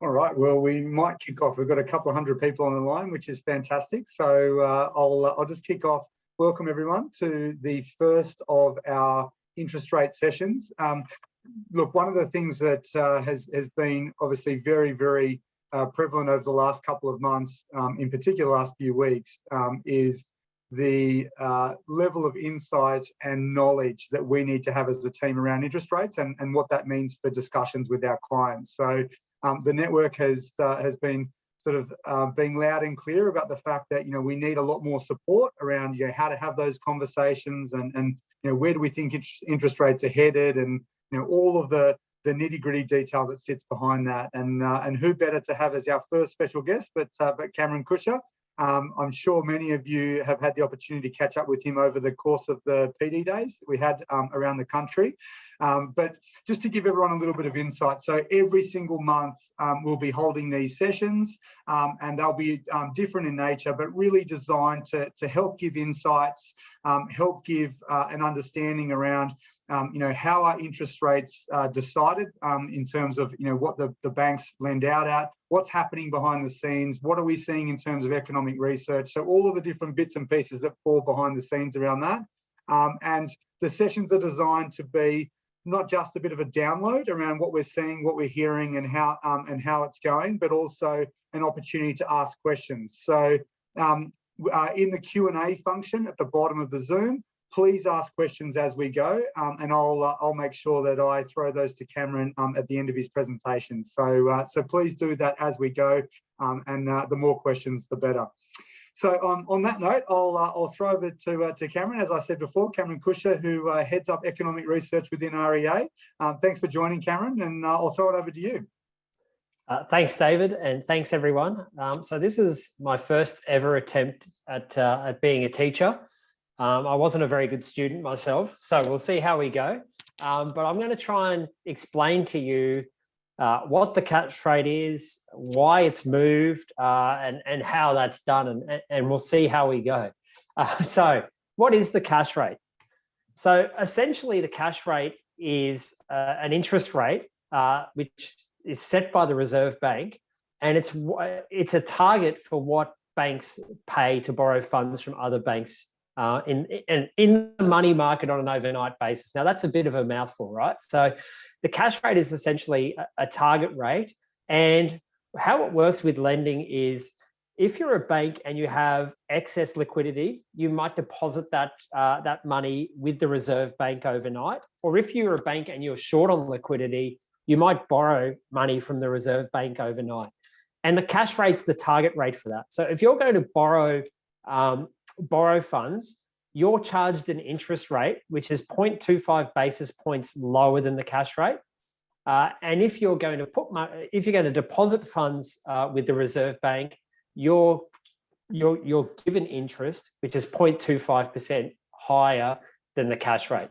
All right, well, we might kick off. We've got a couple of hundred people on the line, which is fantastic. So I'll just kick off. Welcome everyone to the first of our interest rate sessions. Look, one of the things that has been obviously very, very prevalent over the last couple of months, in particular last few weeks, is the level of insight and knowledge that we need to have as a team around interest rates and what that means for discussions with our clients. So the network has been sort of being loud and clear about the fact that we need a lot more support around how to have those conversations and where do we think interest rates are headed, and all of the nitty-gritty detail that sits behind that, and who better to have as our first special guest but Cameron Kusher. I'm sure many of you have had the opportunity to catch up with him over the course of the PD days that we had around the country. But just to give everyone a little bit of insight, so every single month we'll be holding these sessions, and they'll be different in nature, but really designed to help give insights, help give an understanding around how are interest rates decided in terms of what the banks lend out at, what's happening behind the scenes, what are we seeing in terms of economic research. So all of the different bits and pieces that fall behind the scenes around that. And the sessions are designed to be not just a bit of a download around what we're seeing, what we're hearing, and how it's going, but also an opportunity to ask questions. So in the Q&A function at the bottom of the Zoom, please ask questions as we go, and I'll make sure that I throw those to Cameron at the end of his presentation. So please do that as we go, and the more questions, the better. So on that note, I'll throw over to Cameron. As I said before, Cameron Kusher, who heads up economic research within REA. Thanks for joining, Cameron, and I'll throw it over to you. Thanks, David, and thanks everyone. So this is my first ever attempt at being a teacher. I wasn't a very good student myself, so we'll see how we go. But I'm going to try and explain to you what the cash rate is, why it's moved, and how that's done, and we'll see how we go. So what is the cash rate? So essentially the cash rate is an interest rate which is set by the Reserve Bank, and it's a target for what banks pay to borrow funds from other banks in the money market on an overnight basis. Now, that's a bit of a mouthful, right? So the cash rate is essentially a target rate, and how it works with lending is if you're a bank and you have excess liquidity, you might deposit that money with the Reserve Bank overnight, or if you're a bank and you're short on liquidity, you might borrow money from the Reserve Bank overnight. And the cash rate's the target rate for that. So if you're going to borrow funds, you're charged an interest rate which is 0.25 basis points lower than the cash rate. And if you're going to deposit funds with the Reserve Bank, you're given interest which is 0.25% higher than the cash rate.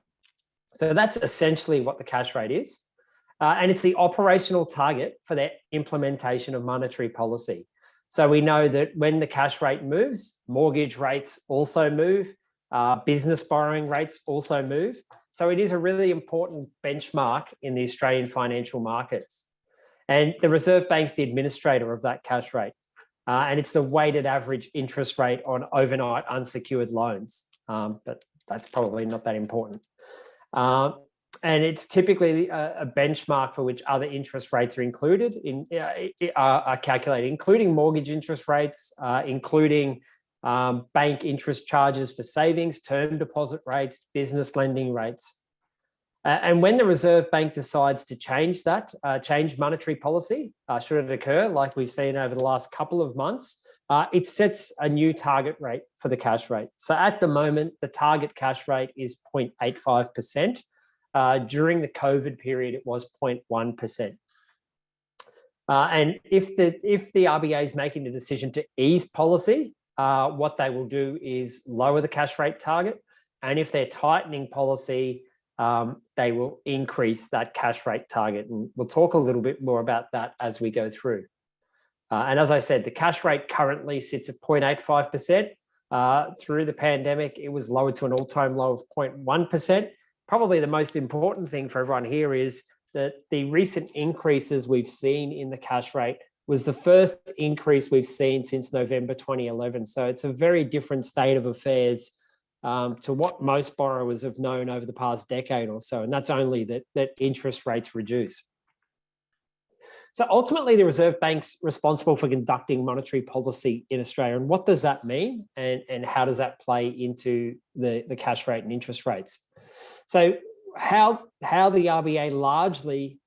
So that's essentially what the cash rate is. And it's the operational target for the implementation of monetary policy. So we know that when the cash rate moves, mortgage rates also move, business borrowing rates also move. So it is a really important benchmark in the Australian financial markets. And the Reserve Bank's the administrator of that cash rate. And it's the weighted average interest rate on overnight unsecured loans. But that's probably not that important. And it's typically a benchmark for which other interest rates are included are calculated, including mortgage interest rates, including bank interest charges for savings, term deposit rates, business lending rates. And when the Reserve Bank decides to change monetary policy, should it occur, like we've seen over the last couple of months, it sets a new target rate for the cash rate. So at the moment, the target cash rate is 0.85%. During the COVID period, it was 0.1%. And if the RBA is making the decision to ease policy, what they will do is lower the cash rate target. And if they're tightening policy, they will increase that cash rate target. And we'll talk a little bit more about that as we go through. And as I said, the cash rate currently sits at 0.85%. Through the pandemic, it was lowered to an all-time low of 0.1%. Probably the most important thing for everyone here is that the recent increases we've seen in the cash rate was the first increase we've seen since November 2011. So it's a very different state of affairs to what most borrowers have known over the past decade or so. And that's only that interest rates reduce. So ultimately, the Reserve Bank's responsible for conducting monetary policy in Australia. And what does that mean? And how does that play into the cash rate and interest rates? So how the RBA largely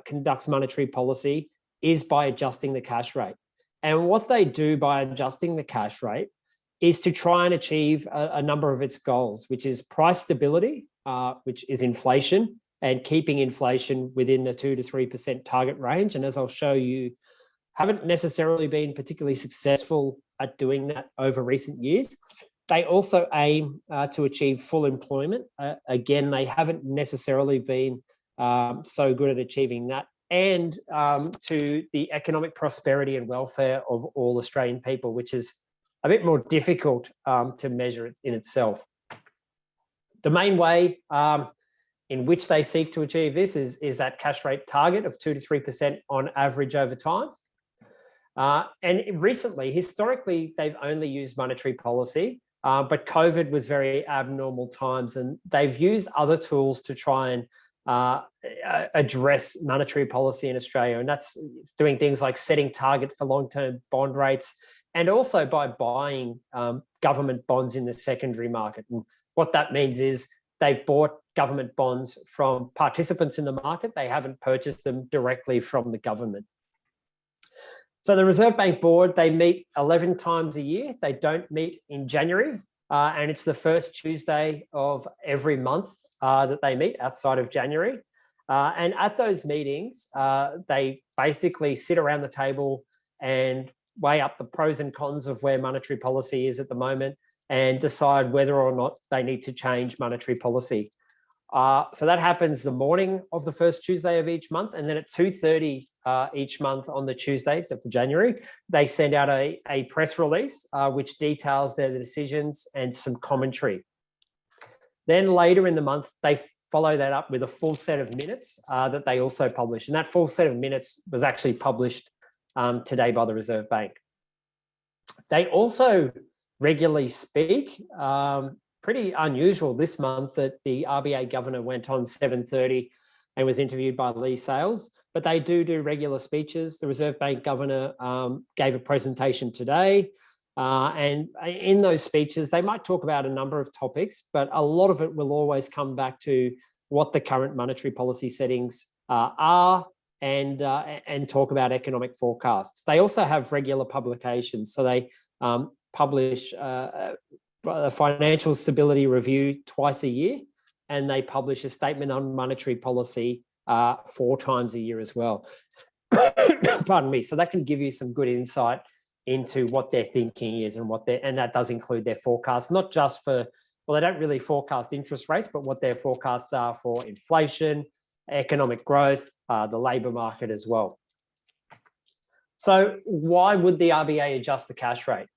conducts monetary policy is by adjusting the cash rate. And what they do by adjusting the cash rate is to try and achieve a number of its goals, which is price stability, which is inflation, and keeping inflation within the 2 to 3% target range. And as I'll show you, haven't necessarily been particularly successful at doing that over recent years. They also aim to achieve full employment. Again, they haven't necessarily been so good at achieving that, and to the economic prosperity and welfare of all Australian people, which is a bit more difficult to measure it in itself. The main way in which they seek to achieve this is that cash rate target of 2 to 3% on average over time. And recently, historically, they've only used monetary policy, but COVID was very abnormal times, and they've used other tools to try and address monetary policy in Australia. And that's doing things like setting target for long-term bond rates, and also by buying government bonds in the secondary market. And what that means is they've bought government bonds from participants in the market. They haven't purchased them directly from the government. So the Reserve Bank Board, they meet 11 times a year. They don't meet in January, and it's the first Tuesday of every month that they meet outside of January. And at those meetings, they basically sit around the table and weigh up the pros and cons of where monetary policy is at the moment and decide whether or not they need to change monetary policy. So that happens the morning of the first Tuesday of each month, and then at 2:30 each month on the Tuesday, except for January, they send out a press release which details their decisions and some commentary. Then later in the month, they follow that up with a full set of minutes that they also publish. And that full set of minutes was actually published today by the Reserve Bank. They also regularly speak. Pretty unusual this month that the RBA governor went on 7:30 and was interviewed by Lee Sales, but they do regular speeches. The Reserve Bank governor gave a presentation today, and in those speeches, they might talk about a number of topics, but a lot of it will always come back to what the current monetary policy settings are, and talk about economic forecasts. They also have regular publications, so they publish a financial stability review twice a year, and they publish a statement on monetary policy 4 times a year as well. Pardon me. So that can give you some good insight into what their thinking is, and that does include their forecasts, not just for, well, they don't really forecast interest rates, but what their forecasts are for inflation, economic growth, the labour market as well. So why would the RBA adjust the cash rate?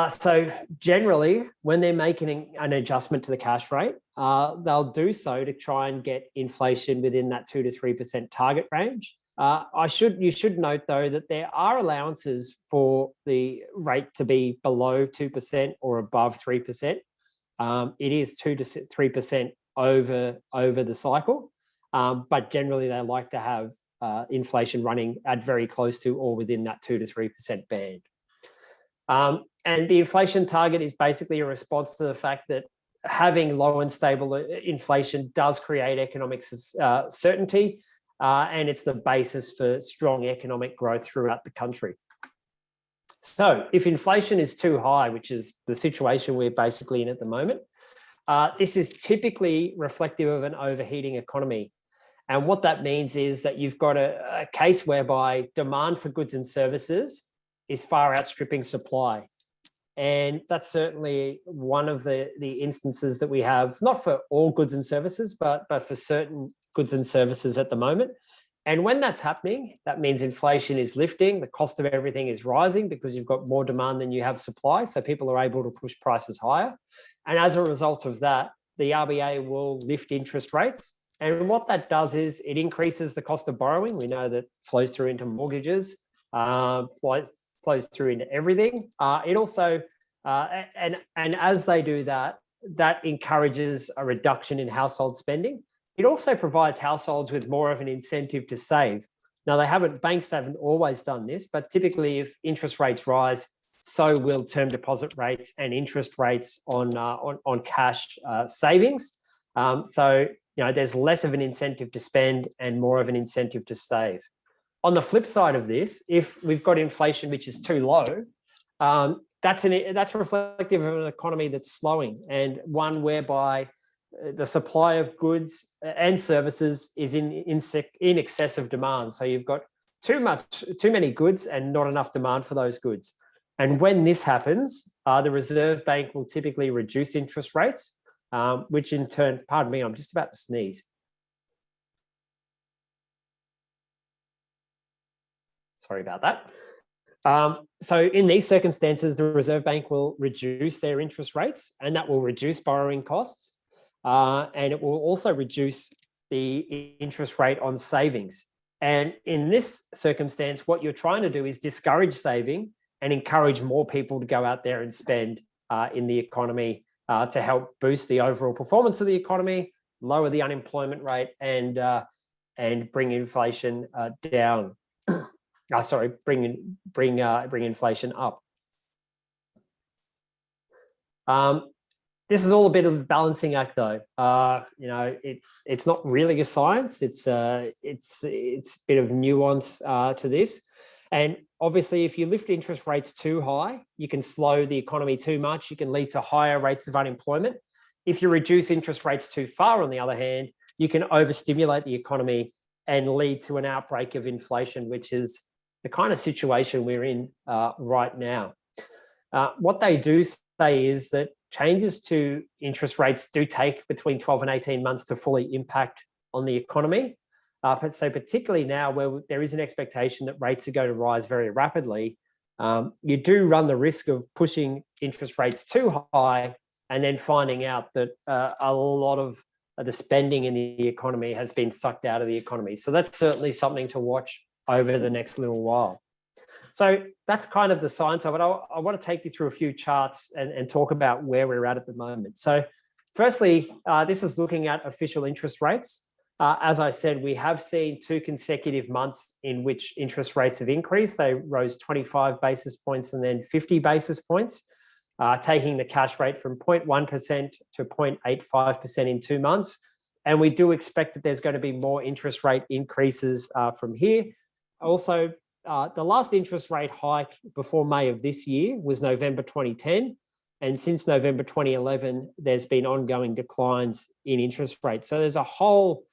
So generally, when they're making an adjustment to the cash rate, they'll do so to try and get inflation within that 2 to 3% target range. You should note, though, that there are allowances for the rate to be below 2% or above 3%. It is 2 to 3% over the cycle, but generally they like to have inflation running at very close to or within that 2 to 3% band. And the inflation target is basically a response to the fact that having low and stable inflation does create economic certainty, and it's the basis for strong economic growth throughout the country. So if inflation is too high, which is the situation we're basically in at the moment, this is typically reflective of an overheating economy. And what that means is that you've got a case whereby demand for goods and services is far outstripping supply. And that's certainly one of the instances that we have, not for all goods and services, but for certain goods and services at the moment. And when that's happening, that means inflation is lifting, the cost of everything is rising because you've got more demand than you have supply, so people are able to push prices higher. And as a result of that, the RBA will lift interest rates And what that does is it increases the cost of borrowing. We know that flows through into mortgages, flows through into everything. It also, and as they do that, that encourages a reduction in household spending. It also provides households with more of an incentive to save. Now, banks haven't always done this, but typically if interest rates rise, so will term deposit rates and interest rates on cash savings. So, there's less of an incentive to spend and more of an incentive to save. On the flip side of this, if we've got inflation which is too low, that's reflective of an economy that's slowing, and one whereby the supply of goods and services is in excess of demand. So you've got too many goods and not enough demand for those goods. And when this happens, the Reserve Bank will typically reduce interest rates, which in turn, pardon me, I'm just about to sneeze. Sorry about that. So in these circumstances, the Reserve Bank will reduce their interest rates, and that will reduce borrowing costs. And it will also reduce the interest rate on savings. And in this circumstance, what you're trying to do is discourage saving and encourage more people to go out there and spend in the economy to help boost the overall performance of the economy, lower the unemployment rate, and bring inflation down. Bring inflation up. This is all a bit of a balancing act, though. It's not really a science. It's a bit of nuance to this. And obviously, if you lift interest rates too high, you can slow the economy too much. You can lead to higher rates of unemployment. If you reduce interest rates too far, on the other hand, you can overstimulate the economy and lead to an outbreak of inflation, which is the kind of situation we're in right now. What they do say is that changes to interest rates do take between 12 and 18 months to fully impact on the economy. So particularly now where there is an expectation that rates are going to rise very rapidly, you do run the risk of pushing interest rates too high and then finding out that a lot of the spending in the economy has been sucked out of the economy. So that's certainly something to watch over the next little while. So that's kind of the science of it. I want to take you through a few charts and talk about where we're at the moment. So firstly, this is looking at official interest rates. As I said, we have seen 2 consecutive months in which interest rates have increased. They rose 25 basis points and then 50 basis points, taking the cash rate from 0.1% to 0.85% in 2 months. And we do expect that there's going to be more interest rate increases from here. Also, the last interest rate hike before May of this year was November 2010. And since November 2011, there's been ongoing declines in interest rates. So there's a whole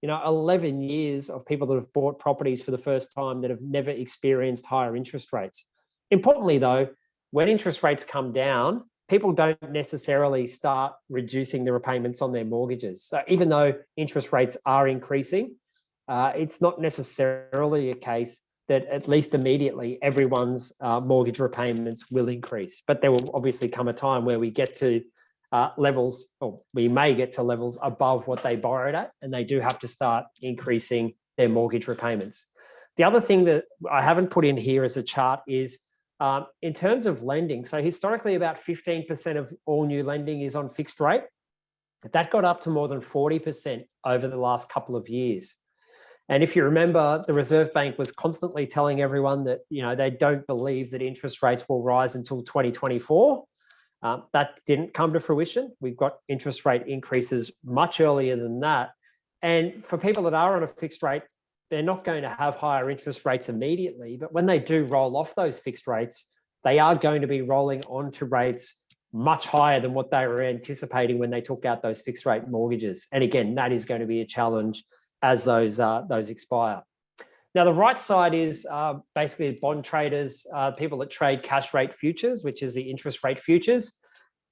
11 years of people that have bought properties for the first time that have never experienced higher interest rates. Importantly, though, when interest rates come down, people don't necessarily start reducing the repayments on their mortgages. So even though interest rates are increasing, it's not necessarily a case that at least immediately everyone's mortgage repayments will increase. But there will obviously come a time where we get to levels, or we may get to levels above what they borrowed at, and they do have to start increasing their mortgage repayments. The other thing that I haven't put in here as a chart is in terms of lending. So historically, about 15% of all new lending is on fixed rate. That got up to more than 40% over the last couple of years. And if you remember, the Reserve Bank was constantly telling everyone that they don't believe that interest rates will rise until 2024. That didn't come to fruition. We've got interest rate increases much earlier than that. And for people that are on a fixed rate, they're not going to have higher interest rates immediately. But when they do roll off those fixed rates, they are going to be rolling onto rates much higher than what they were anticipating when they took out those fixed rate mortgages. And again, that is going to be a challenge as those expire. Now, the right side is basically bond traders, people that trade cash rate futures, which is the interest rate futures.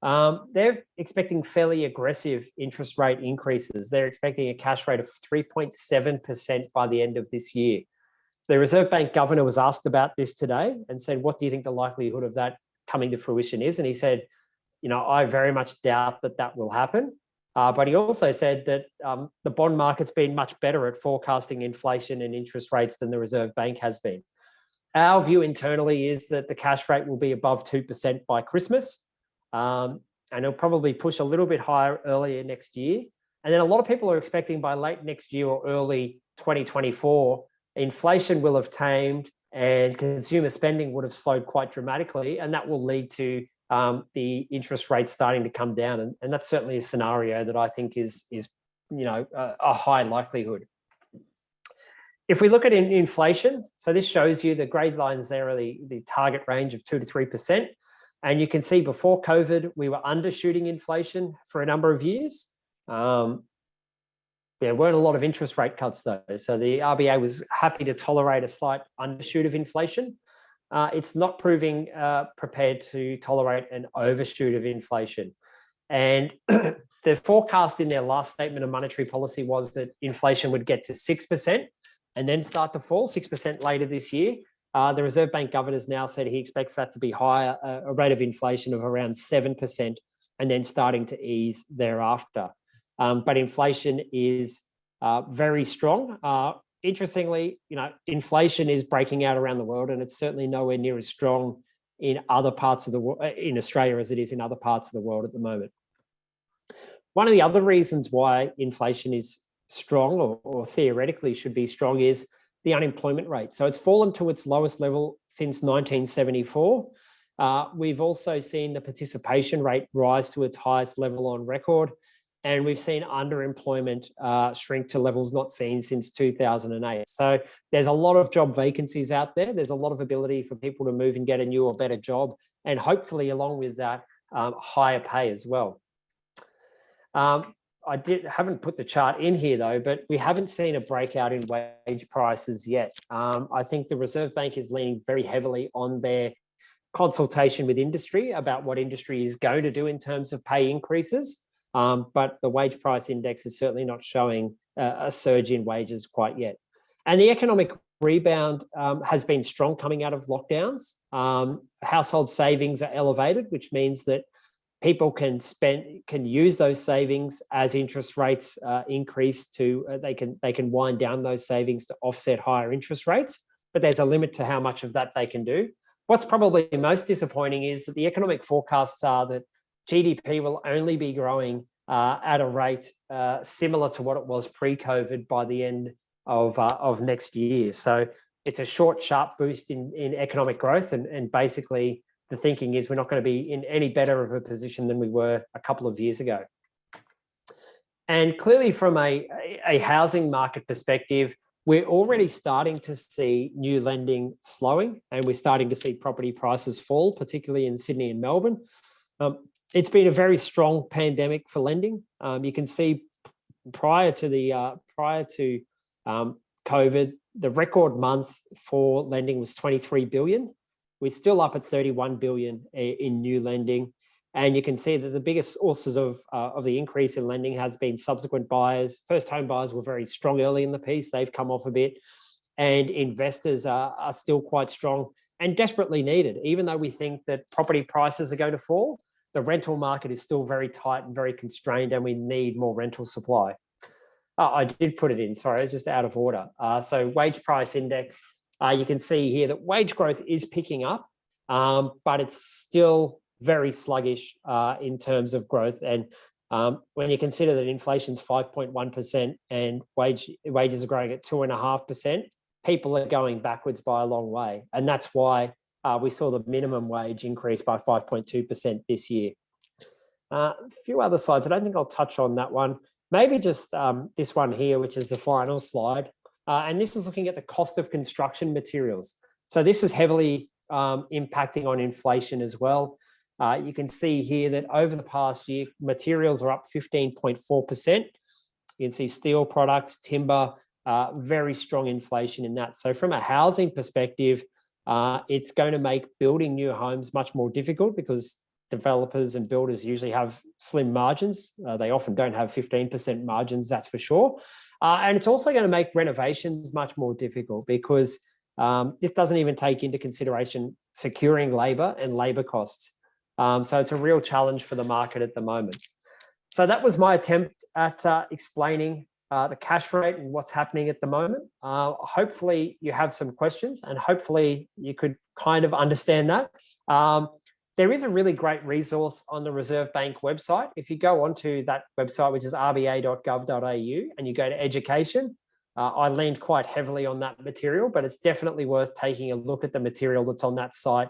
They're expecting fairly aggressive interest rate increases. They're expecting a cash rate of 3.7% by the end of this year. The Reserve Bank governor was asked about this today and said, what do you think the likelihood of that coming to fruition is? And he said, I very much doubt that will happen. But he also said that the bond market's been much better at forecasting inflation and interest rates than the Reserve Bank has been. Our view internally is that the cash rate will be above 2% by Christmas, and it'll probably push a little bit higher earlier next year. And then a lot of people are expecting by late next year or early 2024, inflation will have tamed and consumer spending would have slowed quite dramatically, and that will lead to the interest rates starting to come down. And that's certainly a scenario that I think is a high likelihood. If we look at inflation, so this shows you the grade lines there are the target range of 2 to 3%. And you can see before COVID, we were undershooting inflation for a number of years. There weren't a lot of interest rate cuts though. So the RBA was happy to tolerate a slight undershoot of inflation. It's not proving prepared to tolerate an overshoot of inflation. And the forecast in their last statement of monetary policy was that inflation would get to 6% and then start to fall 6% later this year. The Reserve Bank governor has now said he expects that to be higher, a rate of inflation of around 7% and then starting to ease thereafter. But inflation is very strong. Interestingly, inflation is breaking out around the world, and it's certainly nowhere near as strong in other parts of the world, in Australia, as it is in other parts of the world at the moment. One of the other reasons why inflation is strong, or theoretically should be strong, is the unemployment rate. So it's fallen to its lowest level since 1974. We've also seen the participation rate rise to its highest level on record. And we've seen underemployment shrink to levels not seen since 2008. So there's a lot of job vacancies out there. There's a lot of ability for people to move and get a new or better job. And hopefully along with that, higher pay as well. Haven't put the chart in here though, but we haven't seen a breakout in wage prices yet. I think the Reserve Bank is leaning very heavily on their consultation with industry about what industry is going to do in terms of pay increases. But the wage price index is certainly not showing a surge in wages quite yet. And the economic rebound has been strong coming out of lockdowns. Household savings are elevated, which means that people can use those savings as interest rates increase they can wind down those savings to offset higher interest rates, but there's a limit to how much of that they can do. What's probably most disappointing is that the economic forecasts are that GDP will only be growing at a rate similar to what it was pre-COVID by the end of next year. So it's a short, sharp boost in economic growth, and basically the thinking is we're not going to be in any better of a position than we were a couple of years ago. And clearly from a housing market perspective, we're already starting to see new lending slowing, and we're starting to see property prices fall, particularly in Sydney and Melbourne. It's been a very strong pandemic for lending. You can see prior to COVID, the record month for lending was 23 billion. We're still up at 31 billion in new lending. And you can see that the biggest sources of the increase in lending has been subsequent buyers. First home buyers were very strong early in the piece. They've come off a bit. And investors are still quite strong and desperately needed. Even though we think that property prices are going to fall, the rental market is still very tight and very constrained, and we need more rental supply. I did put it in, sorry, it's just out of order. So wage price index, you can see here that wage growth is picking up, but it's still very sluggish in terms of growth. And when you consider that inflation's 5.1% and wages are growing at 2.5%, people are going backwards by a long way. And that's why we saw the minimum wage increase by 5.2% this year. A few other slides. I don't think I'll touch on that one. Maybe just this one here, which is the final slide. And this is looking at the cost of construction materials. So this is heavily impacting on inflation as well. You can see here that over the past year, materials are up 15.4%. You can see steel products, timber, very strong inflation in that. So from a housing perspective, it's going to make building new homes much more difficult because developers and builders usually have slim margins. They often don't have 15% margins, that's for sure. And it's also going to make renovations much more difficult because this doesn't even take into consideration securing labour and labour costs. So it's a real challenge for the market at the moment. So that was my attempt at explaining the cash rate and what's happening at the moment. Hopefully you have some questions and hopefully you could kind of understand that. There is a really great resource on the Reserve Bank website. If you go onto that website, which is rba.gov.au, and you go to education, I leaned quite heavily on that material, but it's definitely worth taking a look at the material that's on that site,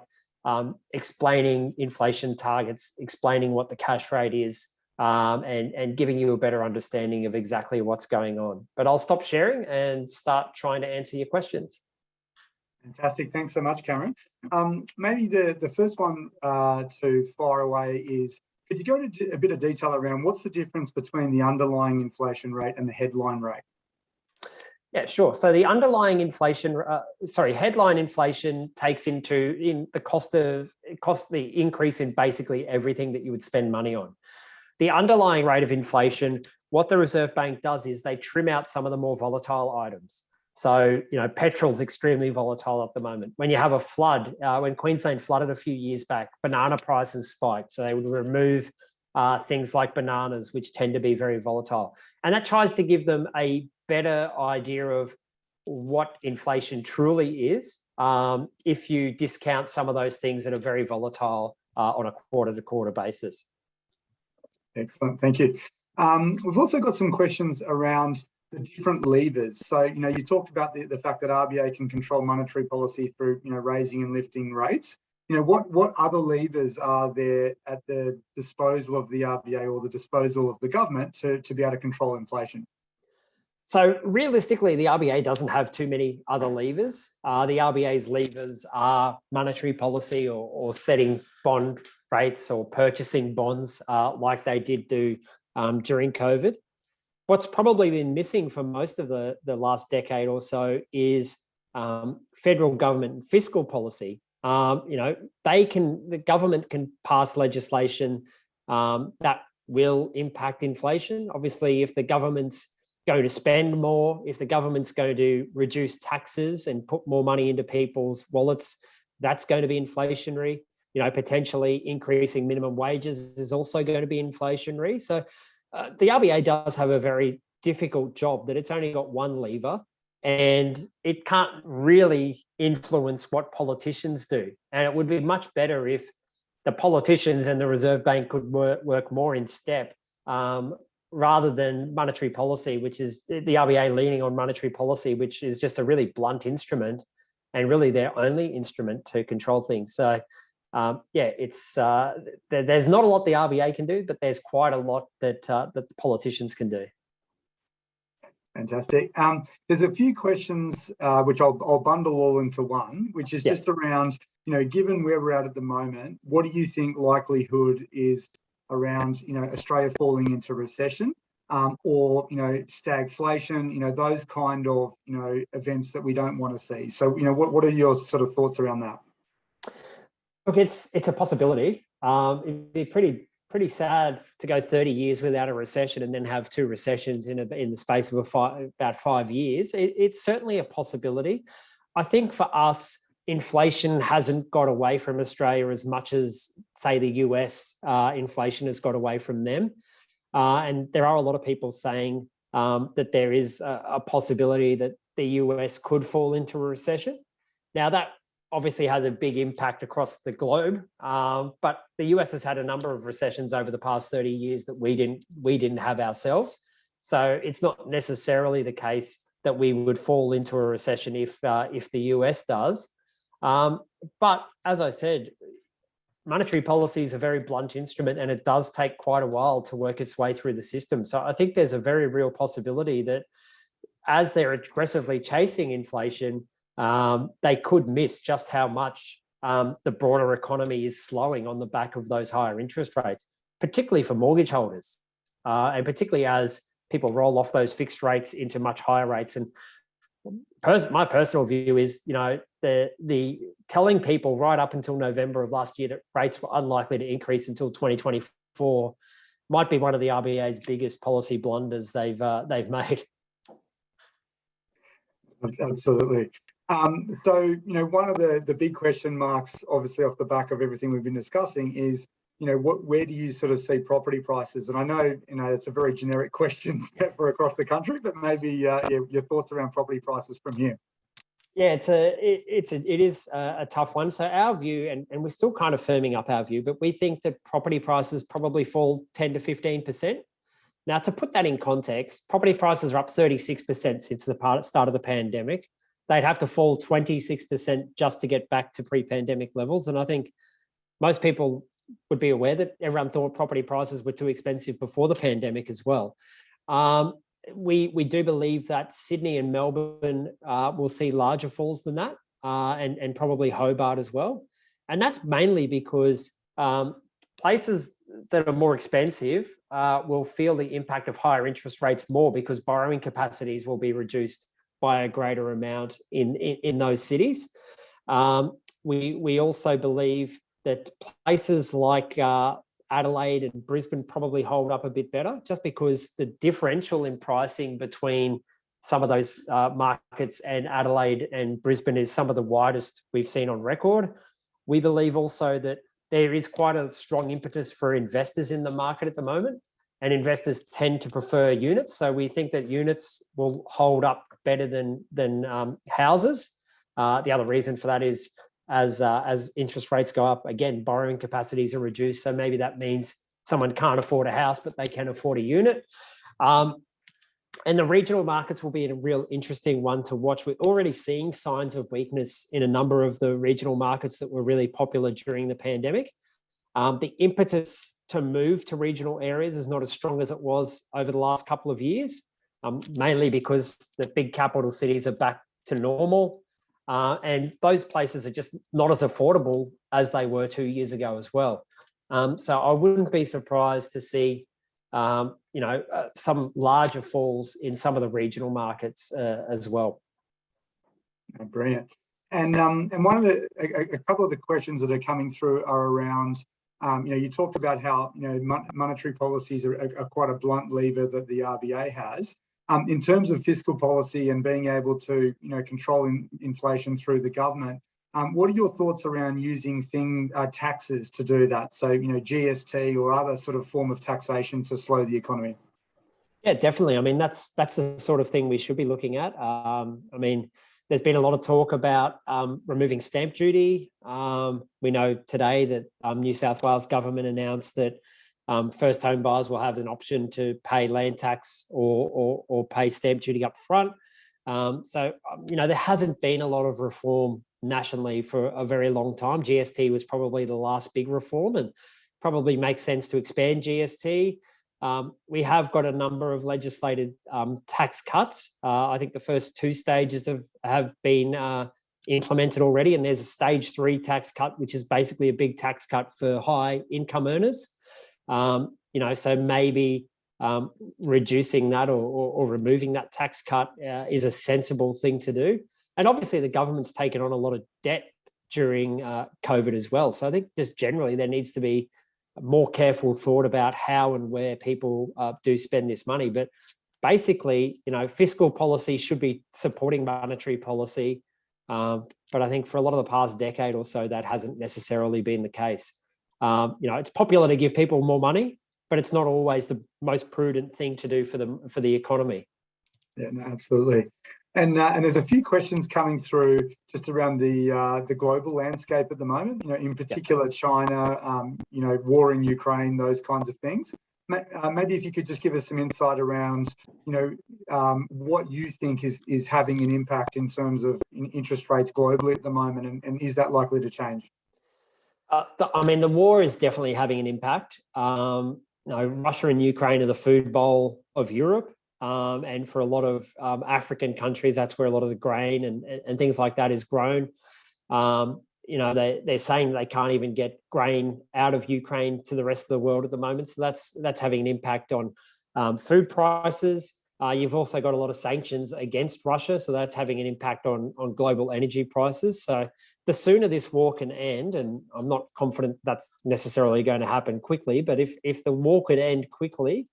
explaining inflation targets, explaining what the cash rate is, and giving you a better understanding of exactly what's going on. But I'll stop sharing and start trying to answer your questions. Fantastic. Thanks so much, Cameron. Maybe the first one to fire away is, could you go into a bit of detail around what's the difference between the underlying inflation rate and the headline rate? Yeah, sure. So the underlying inflation, headline inflation takes into the increase in basically everything that you would spend money on. The underlying rate of inflation, what the Reserve Bank does is they trim out some of the more volatile items. So, petrol's extremely volatile at the moment. When you have a flood, when Queensland flooded a few years back, banana prices spiked. So they would remove things like bananas, which tend to be very volatile. And that tries to give them a better idea of what inflation truly is if you discount some of those things that are very volatile on a quarter-to-quarter basis. Excellent, thank you. We've also got some questions around the different levers. So, you talked about the fact that RBA can control monetary policy through, raising and lifting rates. What other levers are there at the disposal of the RBA or the disposal of the government to be able to control inflation? So realistically, the RBA doesn't have too many other levers. The RBA's levers are monetary policy or setting bond rates or purchasing bonds like they did do during COVID. What's probably been missing for most of the last decade or so is federal government fiscal policy. The government can pass legislation that will impact inflation. Obviously, if the government's going to spend more, if the government's going to reduce taxes and put more money into people's wallets, that's going to be inflationary. Potentially increasing minimum wages is also going to be inflationary. So the RBA does have a very difficult job that it's only got one lever and it can't really influence what politicians do. And it would be much better if the politicians and the Reserve Bank could work more in step rather than monetary policy, which is the RBA leaning on monetary policy, which is just a really blunt instrument and really their only instrument to control things. So there's not a lot the RBA can do, but there's quite a lot that the politicians can do. Fantastic. There's a few questions which I'll bundle all into one, which is just around, given where we're at the moment, what do you think likelihood is around, Australia falling into recession or, stagflation, those kind of, events that we don't want to see. So, what are your sort of thoughts around that? Look, it's a possibility. It'd be pretty sad to go 30 years without a recession and then have two recessions in the space of about 5 years. It's certainly a possibility. I think for us, inflation hasn't got away from Australia as much as, say, the US inflation has got away from them. And there are a lot of people saying that there is a possibility that the US could fall into a recession. Now, that obviously has a big impact across the globe, but the US has had a number of recessions over the past 30 years that we didn't have ourselves. So it's not necessarily the case that we would fall into a recession if the US does. But as I said, monetary policy is a very blunt instrument and it does take quite a while to work its way through the system. So I think there's a very real possibility that as they're aggressively chasing inflation, they could miss just how much the broader economy is slowing on the back of those higher interest rates, particularly for mortgage holders, and particularly as people roll off those fixed rates into much higher rates. And my personal view is, the telling people right up until November of last year that rates were unlikely to increase until 2024 might be one of the RBA's biggest policy blunders they've made. Absolutely. So, one of the big question marks, obviously off the back of everything we've been discussing, is where do you sort of see property prices? And I know, it's a very generic question for across the country, but maybe your thoughts around property prices from here. Yeah, it is a tough one. So our view, and we're still kind of firming up our view, but we think that property prices probably fall 10 to 15%. Now, to put that in context, property prices are up 36% since the start of the pandemic. They'd have to fall 26% just to get back to pre-pandemic levels. And I think most people would be aware that everyone thought property prices were too expensive before the pandemic as well. We do believe that Sydney and Melbourne will see larger falls than that, and probably Hobart as well. And that's mainly because places that are more expensive will feel the impact of higher interest rates more, because borrowing capacities will be reduced by a greater amount in those cities. We also believe that places like Adelaide and Brisbane probably hold up a bit better, just because the differential in pricing between some of those markets and Adelaide and Brisbane is some of the widest we've seen on record. We believe also that there is quite a strong impetus for investors in the market at the moment, and investors tend to prefer units. So we think that units will hold up better than houses. The other reason for that is as interest rates go up, again, borrowing capacities are reduced. So maybe that means someone can't afford a house, but they can afford a unit. And the regional markets will be a real interesting one to watch. We're already seeing signs of weakness in a number of the regional markets that were really popular during the pandemic. The impetus to move to regional areas is not as strong as it was over the last couple of years, mainly because the big capital cities are back to normal. And those places are just not as affordable as they were 2 years ago as well. So I wouldn't be surprised to see some larger falls in some of the regional markets as well. Brilliant. And one of a couple of the questions that are coming through are around, you talked about how monetary policies are quite a blunt lever that the RBA has. In terms of fiscal policy and being able to control inflation through the government, what are your thoughts around using taxes to do that? So, GST or other sort of form of taxation to slow the economy? Yeah, definitely. I mean, that's the sort of thing we should be looking at. There's been a lot of talk about removing stamp duty. We know today that New South Wales government announced that first home buyers will have an option to pay land tax or pay stamp duty up front. So there hasn't been a lot of reform nationally for a very long time. GST was probably the last big reform, and probably makes sense to expand GST. We have got a number of legislated tax cuts. I think the first two stages have been implemented already, and there's a stage 3 tax cut, which is basically a big tax cut for high income earners. So maybe reducing that or removing that tax cut is a sensible thing to do. And obviously the government's taken on a lot of debt during COVID as well. So I think just generally there needs to be more careful thought about how and where people do spend this money. But basically, fiscal policy should be supporting monetary policy. But I think for a lot of the past decade or so, that hasn't necessarily been the case. It's popular to give people more money, but it's not always the most prudent thing to do for the economy. Yeah, no, absolutely. And there's a few questions coming through just around the global landscape at the moment. In particular, China, war in Ukraine, those kinds of things. Maybe if you could just give us some insight around, what you think is having an impact in terms of interest rates globally at the moment, and is that likely to change? The war is definitely having an impact. Russia and Ukraine are the food bowl of Europe. And for a lot of African countries, that's where a lot of the grain and things like that is grown. They're saying they can't even get grain out of Ukraine to the rest of the world at the moment. So that's having an impact on food prices. You've also got a lot of sanctions against Russia, so that's having an impact on global energy prices. So the sooner this war can end, and I'm not confident that's necessarily going to happen quickly, but if the war could end quickly,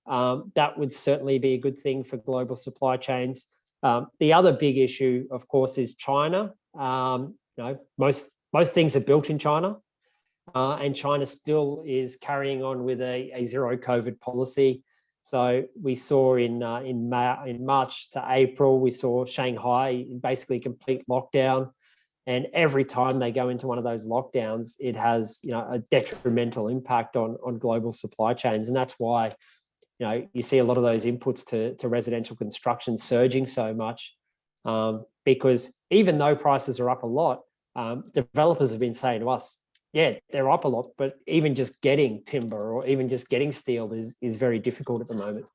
that would certainly be a good thing for global supply chains. The other big issue, of course, is China. Most things are built in China. and China still is carrying on with a zero COVID policy. So we saw in March to April, we saw Shanghai in basically complete lockdown. And every time they go into one of those lockdowns, it has, a detrimental impact on global supply chains. And that's why, you see a lot of those inputs to residential construction surging so much, because even though prices are up a lot, developers have been saying to us, yeah, they're up a lot, but even just getting timber or even just getting steel is very difficult at the moment.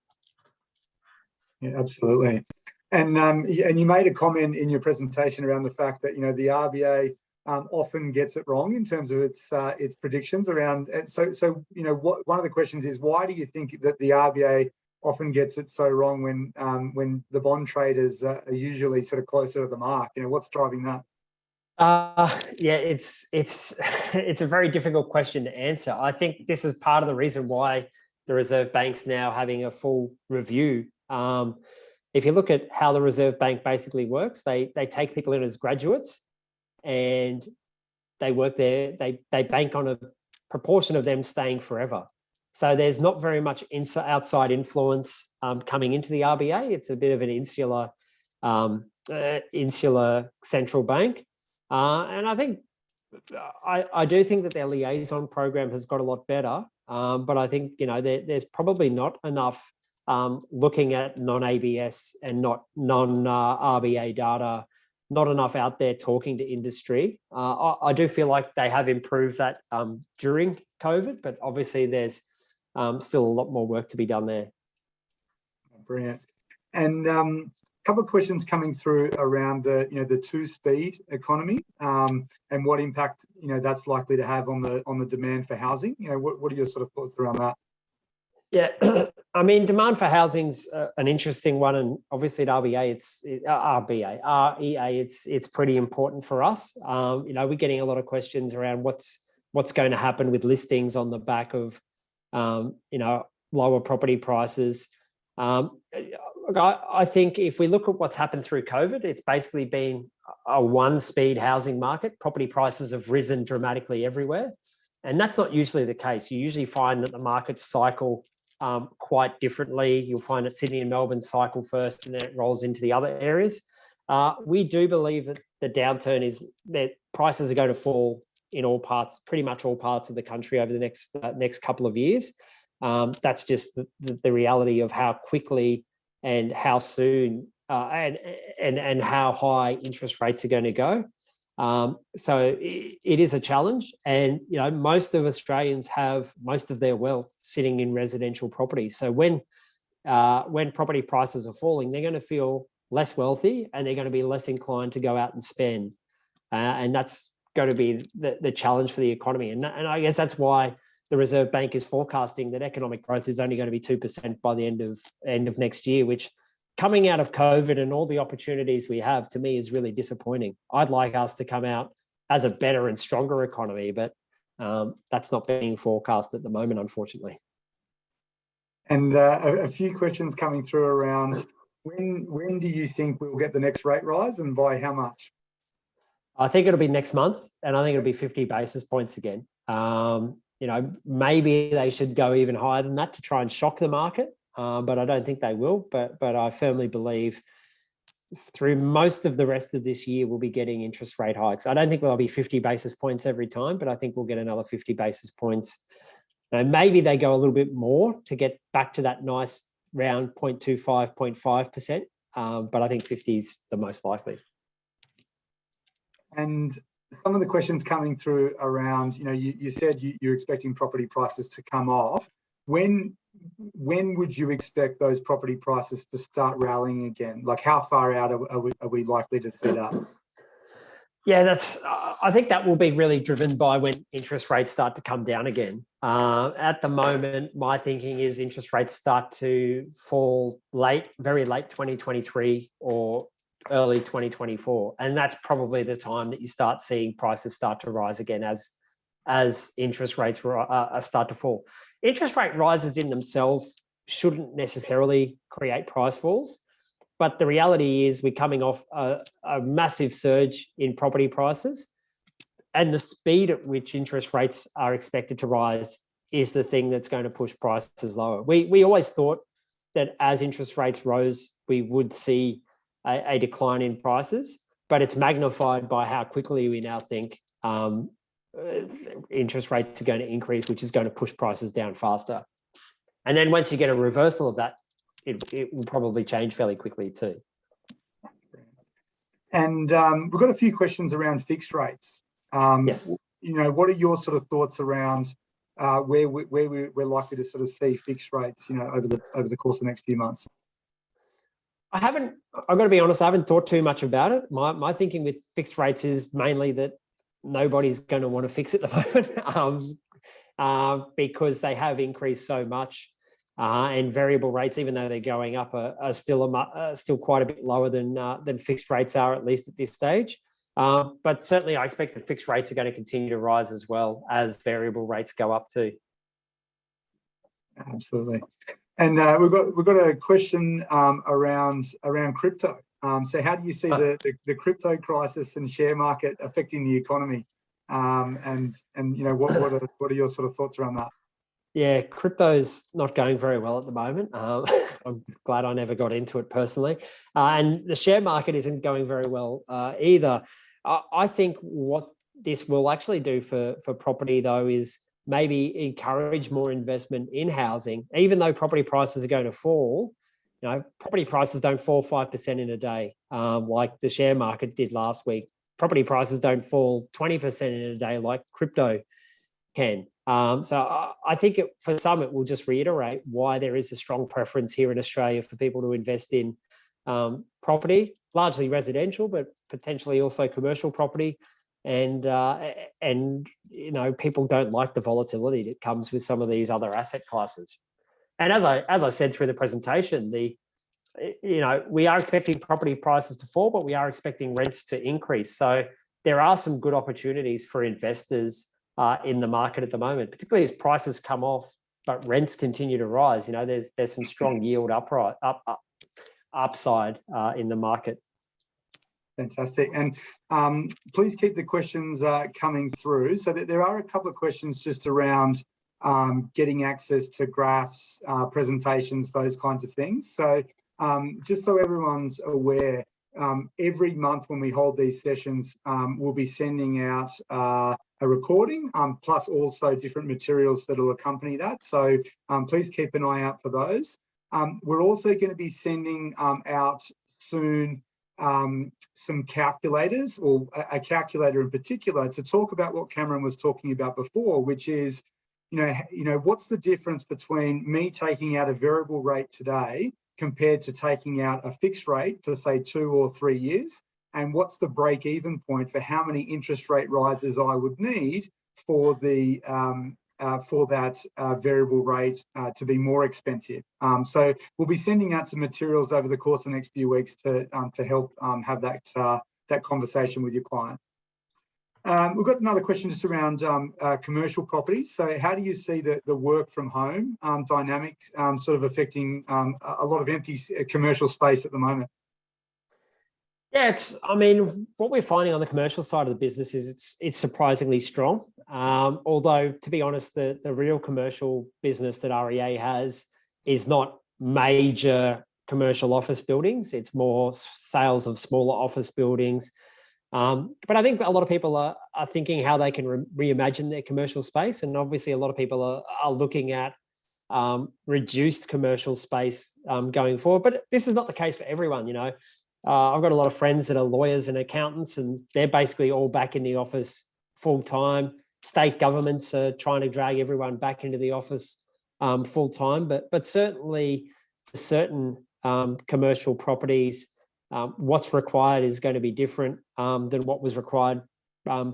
Yeah, absolutely. And you made a comment in your presentation around the fact that the RBA often gets it wrong in terms of its predictions around. So one of the questions is, why do you think that the RBA often gets it so wrong when the bond traders are usually sort of closer to the mark? What's driving that? Yeah, it's it's a very difficult question to answer. I think this is part of the reason why the Reserve Bank's now having a full review. If you look at how the Reserve Bank basically works, they take people in as graduates, and they work there. They bank on a proportion of them staying forever. So there's not very much outside influence coming into the RBA. It's a bit of an insular central bank. And I think I do think that their liaison program has got a lot better, but I think there's probably not enough looking at non-ABS and not non-RBA data, not enough out there talking to industry. I do feel like they have improved that during COVID, but obviously there's still a lot more work to be done there. Brilliant. And couple of questions coming through around the two-speed economy and what impact that's likely to have on the demand for housing. What are your sort of thoughts around that? Yeah, I mean, demand for housing's an interesting one, and obviously at REA, it's pretty important for us. We're getting a lot of questions around what's going to happen with listings on the back of lower property prices. I think if we look at what's happened through COVID, it's basically been a one-speed housing market. Property prices have risen dramatically everywhere, and that's not usually the case. You usually find that the markets cycle quite differently. You'll find that Sydney and Melbourne cycle first, and then it rolls into the other areas. We do believe that the downturn is that prices are going to fall in all parts, pretty much all parts of the country over the next couple of years. That's just the reality of how quickly and how soon and how high interest rates are going to go. So it is a challenge, and most of Australians have most of their wealth sitting in residential property. So when property prices are falling, they're going to feel less wealthy, and they're going to be less inclined to go out and spend, and that's going to be the challenge for the economy. And I guess that's why the Reserve Bank is forecasting that economic growth is only going to be 2% by the end of next year, which, coming out of COVID and all the opportunities we have, to me is really disappointing. I'd like us to come out as a better and stronger economy, but that's not being forecast at the moment, unfortunately. And a few questions coming through around when do you think we'll get the next rate rise, and by how much? I think it'll be next month, and I think it'll be 50 basis points again. Maybe they should go even higher than that to try and shock the market, but I don't think they will. But I firmly believe through most of the rest of this year, we'll be getting interest rate hikes. I don't think there'll be 50 basis points every time, but I think we'll get another 50 basis points. Maybe they go a little bit more to get back to that nice round 0.25, 0.5%, but I think 50 is the most likely. And some of the questions coming through around, you said you're expecting property prices to come off. When would you expect those property prices to start rallying again? Like, how far out are we likely to see that? Yeah, I think that will be really driven by when interest rates start to come down again. At the moment, my thinking is interest rates start to fall very late 2023 or early 2024, and that's probably the time that you start seeing prices start to rise again as interest rates start to fall. Interest rate rises in themselves shouldn't necessarily create price falls, but the reality is we're coming off a massive surge in property prices, and the speed at which interest rates are expected to rise is the thing that's going to push prices lower. We always thought that as interest rates rose, we would see a decline in prices, but it's magnified by how quickly we now think interest rates are going to increase, which is going to push prices down faster. And then once you get a reversal of that, it will probably change fairly quickly too. And we've got a few questions around fixed rates. Yes. What are your sort of thoughts around where we're likely to sort of see fixed rates, over the course of the next few months? I've got to be honest, I haven't thought too much about it. My thinking with fixed rates is mainly that nobody's going to want to fix at the moment because they have increased so much. And variable rates, even though they're going up, are still quite a bit lower than fixed rates are, at least at this stage. But certainly, I expect that fixed rates are going to continue to rise as well as variable rates go up too. Absolutely. And we've got a question around crypto. So, how do you see the crypto crisis and share market affecting the economy? And what are your sort of thoughts around that? Yeah, crypto's not going very well at the moment. I'm glad I never got into it personally. And the share market isn't going very well either. I think what this will actually do for property, though, is maybe encourage more investment in housing. Even though property prices are going to fall, property prices don't fall 5% in a day like the share market did last week. Property prices don't fall 20% in a day like crypto can. So I think for some, it will just reiterate why there is a strong preference here in Australia for people to invest in property, largely residential, but potentially also commercial property. And people don't like the volatility that comes with some of these other asset classes. And as I said through the presentation, we are expecting property prices to fall, but we are expecting rents to increase. So there are some good opportunities for investors in the market at the moment, particularly as prices come off, but rents continue to rise. There's some strong yield upside in the market. Fantastic. And please keep the questions coming through. So that there are a couple of questions just around getting access to graphs, presentations, those kinds of things. So just so everyone's aware, every month when we hold these sessions, we'll be sending out a recording, plus also different materials that will accompany that. So please keep an eye out for those. We're also going to be sending out soon some calculators, or a calculator in particular, to talk about what Cameron was talking about before, which is, what's the difference between me taking out a variable rate today compared to taking out a fixed rate for, say, 2 or 3 years? And what's the break-even point for how many interest rate rises I would need for that variable rate to be more expensive? So we'll be sending out some materials over the course of the next few weeks to help have that conversation with your client. We've got another question just around commercial properties. So how do you see the work from home dynamic sort of affecting a lot of empty commercial space at the moment? Yeah, what we're finding on the commercial side of the business is it's surprisingly strong. Although, to be honest, the real commercial business that REA has is not major commercial office buildings. It's more sales of smaller office buildings. But I think a lot of people are thinking how they can reimagine their commercial space. And obviously, a lot of people are looking at reduced commercial space going forward. But this is not the case for everyone, I've got a lot of friends that are lawyers and accountants, and they're basically all back in the office full time. State governments are trying to drag everyone back into the office full time, but certainly for certain commercial properties, what's required is going to be different than what was required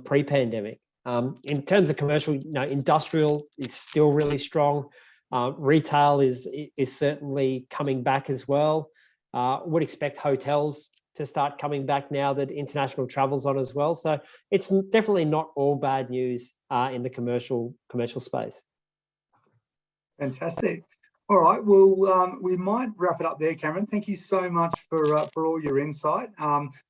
pre-pandemic. In terms of commercial, industrial is still really strong. Retail is certainly coming back as well. Would expect hotels to start coming back now that international travel's on as well. So it's definitely not all bad news in the commercial space. Fantastic. All right, well, we might wrap it up there, Cameron. Thank you so much for all your insight.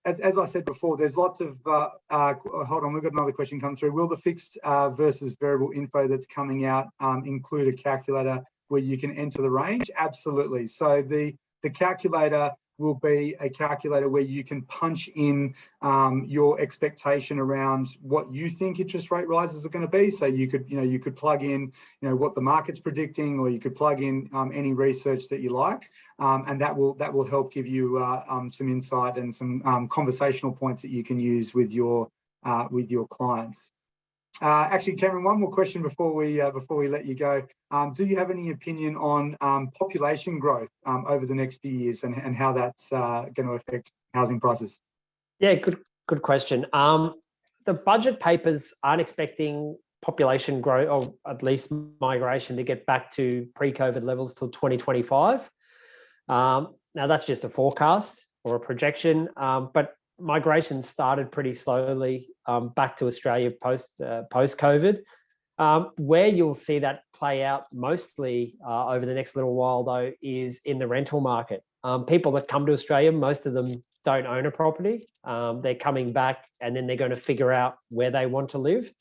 As I said before, there's lots of, hold on, we've got another question come through. Will the fixed versus variable info that's coming out include a calculator where you can enter the range? Absolutely. So the calculator will be a calculator where you can punch in your expectation around what you think interest rate rises are going to be. So you could plug in, what the market's predicting, or you could plug in any research that you like, and that will help give you some insight and some conversational points that you can use with your clients. Actually, Cameron, one more question before we let you go. Do you have any opinion on population growth over the next few years and how that's going to affect housing prices? Yeah, good question. The budget papers aren't expecting population growth, or at least migration, to get back to pre-COVID levels till 2025. Now, that's just a forecast or a projection, but migration started pretty slowly back to Australia post-COVID. Where you'll see that play out mostly over the next little while, though, is in the rental market. People that come to Australia, most of them don't own a property. They're coming back and then they're going to figure out where they want to live.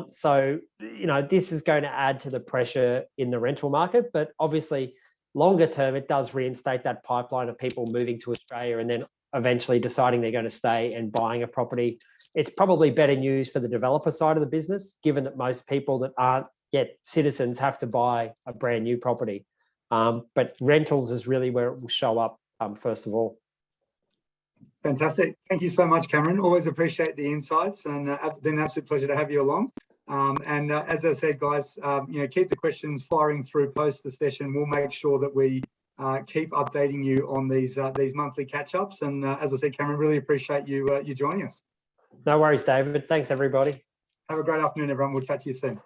So, this is going to add to the pressure in the rental market, but obviously longer term, it does reinstate that pipeline of people moving to Australia and then eventually deciding they're going to stay and buying a property. It's probably better news for the developer side of the business, given that most people that aren't yet citizens have to buy a brand new property. But rentals is really where it will show up first of all. Fantastic. Thank you so much, Cameron. Always appreciate the insights, and it's been an absolute pleasure to have you along. And as I said, guys, keep the questions firing through post the session. We'll make sure that we keep updating you on these monthly catch-ups. And as I said, Cameron, really appreciate you joining us. No worries, David. Thanks, everybody. Have a great afternoon, everyone. We'll chat to you soon.